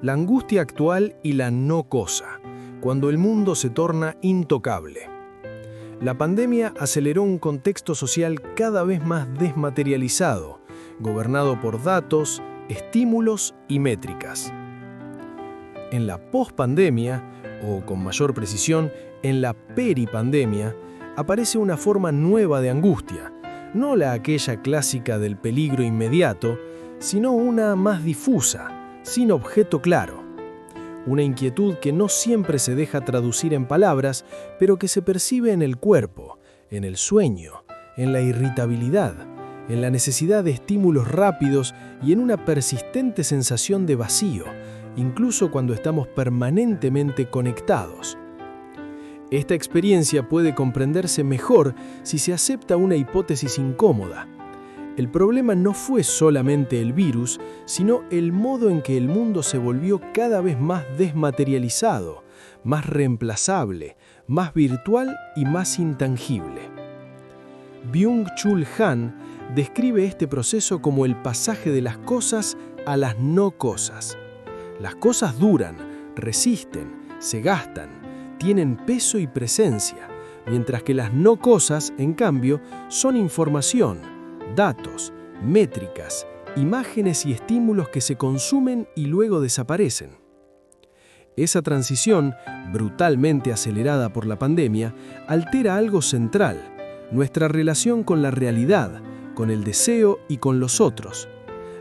La angustia actual y la no cosa, cuando el mundo se torna intocable. La pandemia aceleró un contexto social cada vez más desmaterializado, gobernado por datos, estímulos y métricas. En la pospandemia, o con mayor precisión, en la peripandemia, aparece una forma nueva de angustia, no la aquella clásica del peligro inmediato, sino una más difusa, sin objeto claro. Una inquietud que no siempre se deja traducir en palabras, pero que se percibe en el cuerpo, en el sueño, en la irritabilidad, en la necesidad de estímulos rápidos y en una persistente sensación de vacío, incluso cuando estamos permanentemente conectados. Esta experiencia puede comprenderse mejor si se acepta una hipótesis incómoda. El problema no fue solamente el virus, sino el modo en que el mundo se volvió cada vez más desmaterializado, más reemplazable, más virtual y más intangible. Byung-Chul Han describe este proceso como el pasaje de las cosas a las no cosas. Las cosas duran, resisten, se gastan, tienen peso y presencia, mientras que las no cosas, en cambio, son información, datos, métricas, imágenes y estímulos que se consumen y luego desaparecen. Esa transición, brutalmente acelerada por la pandemia, altera algo central, nuestra relación con la realidad, con el deseo y con los otros.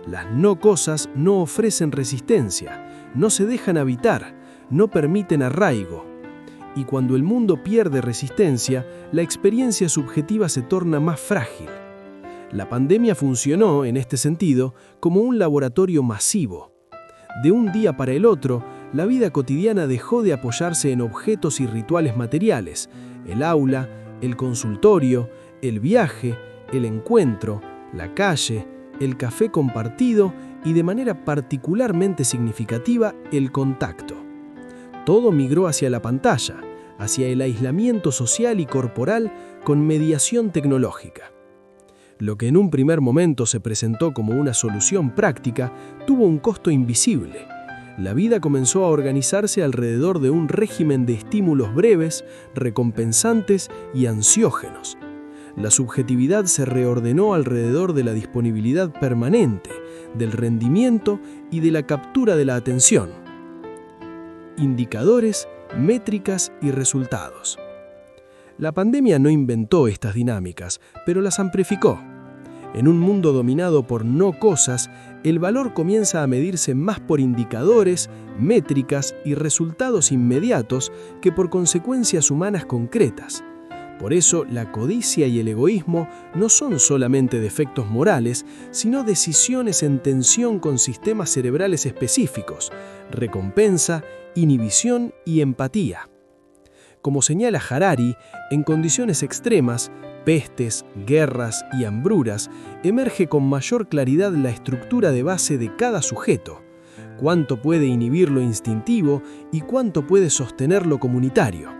Las no cosas no ofrecen resistencia, no se dejan habitar, no permiten arraigo. Y cuando el mundo pierde resistencia, la experiencia subjetiva se torna más frágil. La pandemia funcionó, en este sentido, como un laboratorio masivo. De un día para el otro, la vida cotidiana dejó de apoyarse en objetos y rituales materiales: el aula, el consultorio, el viaje, el encuentro, la calle, el café compartido y, de manera particularmente significativa, el contacto. Todo migró hacia la pantalla, hacia el aislamiento social y corporal con mediación tecnológica. Lo que en un primer momento se presentó como una solución práctica tuvo un costo invisible. La vida comenzó a organizarse alrededor de un régimen de estímulos breves, recompensantes y ansiógenos. La subjetividad se reordenó alrededor de la disponibilidad permanente, del rendimiento y de la captura de la atención. Indicadores, métricas y resultados. La pandemia no inventó estas dinámicas, pero las amplificó. En un mundo dominado por no cosas, el valor comienza a medirse más por indicadores, métricas y resultados inmediatos que por consecuencias humanas concretas. Por eso, la codicia y el egoísmo no son solamente defectos morales, sino decisiones en tensión con sistemas cerebrales específicos: recompensa, inhibición y empatía. Como señala Harari, en condiciones extremas, pestes, guerras y hambruras, emerge con mayor claridad la estructura de base de cada sujeto: cuánto puede inhibir lo instintivo y cuánto puede sostener lo comunitario.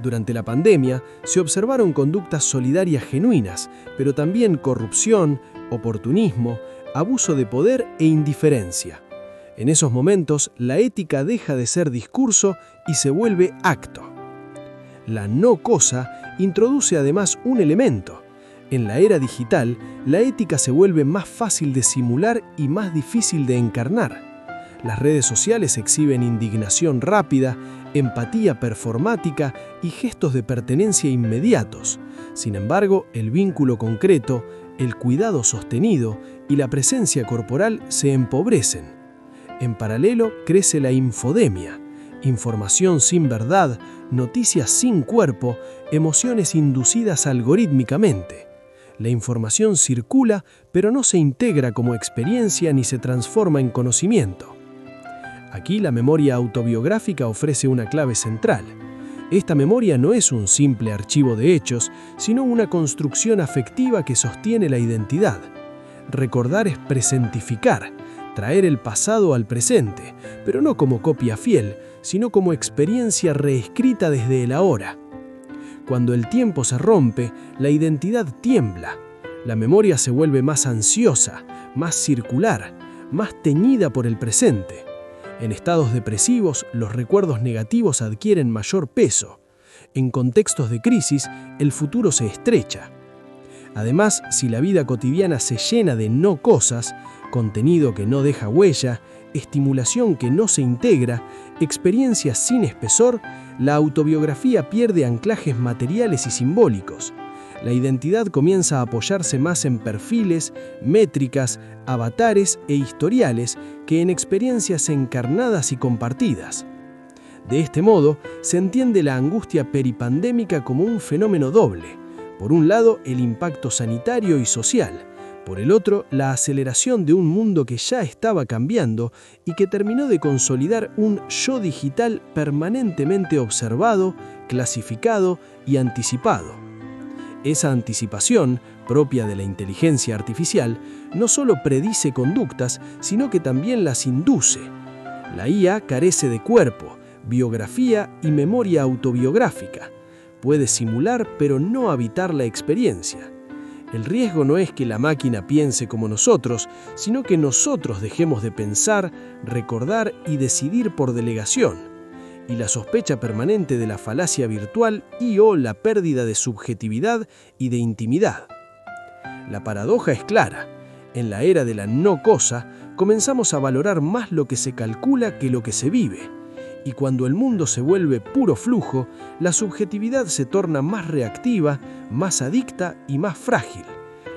Durante la pandemia se observaron conductas solidarias genuinas, pero también corrupción, oportunismo, abuso de poder e indiferencia. En esos momentos, la ética deja de ser discurso y se vuelve acto. La no cosa introduce además un elemento. En la era digital, la ética se vuelve más fácil de simular y más difícil de encarnar. Las redes sociales exhiben indignación rápida, empatía performática y gestos de pertenencia inmediatos. Sin embargo, el vínculo concreto, el cuidado sostenido y la presencia corporal se empobrecen. En paralelo, crece la infodemia: información sin verdad, noticias sin cuerpo, emociones inducidas algorítmicamente. La información circula, pero no se integra como experiencia ni se transforma en conocimiento. Aquí la memoria autobiográfica ofrece una clave central. Esta memoria no es un simple archivo de hechos, sino una construcción afectiva que sostiene la identidad. Recordar es presentificar, traer el pasado al presente, pero no como copia fiel, sino como experiencia reescrita desde el ahora. Cuando el tiempo se rompe, la identidad tiembla. La memoria se vuelve más ansiosa, más circular, más teñida por el presente. En estados depresivos, los recuerdos negativos adquieren mayor peso. En contextos de crisis, el futuro se estrecha. Además, si la vida cotidiana se llena de no cosas, contenido que no deja huella, estimulación que no se integra, experiencias sin espesor, la autobiografía pierde anclajes materiales y simbólicos. La identidad comienza a apoyarse más en perfiles, métricas, avatares e historiales que en experiencias encarnadas y compartidas. De este modo, se entiende la angustia peripandémica como un fenómeno doble. Por un lado, el impacto sanitario y social. Por el otro, la aceleración de un mundo que ya estaba cambiando y que terminó de consolidar un yo digital permanentemente observado, clasificado y anticipado. Esa anticipación, propia de la inteligencia artificial, no solo predice conductas, sino que también las induce. La IA carece de cuerpo, biografía y memoria autobiográfica. Puede simular, pero no habitar la experiencia. El riesgo no es que la máquina piense como nosotros, sino que nosotros dejemos de pensar, recordar y decidir por delegación. Y la sospecha permanente de la falacia virtual y/o la pérdida de subjetividad y de intimidad. La paradoja es clara. En la era de la no cosa, comenzamos a valorar más lo que se calcula que lo que se vive. Y cuando el mundo se vuelve puro flujo, la subjetividad se torna más reactiva, más adicta y más frágil.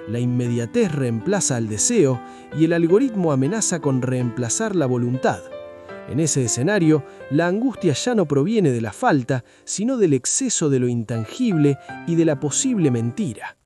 La inmediatez reemplaza al deseo y el algoritmo amenaza con reemplazar la voluntad. En ese escenario, la angustia ya no proviene de la falta, sino del exceso de lo intangible y de la posible mentira.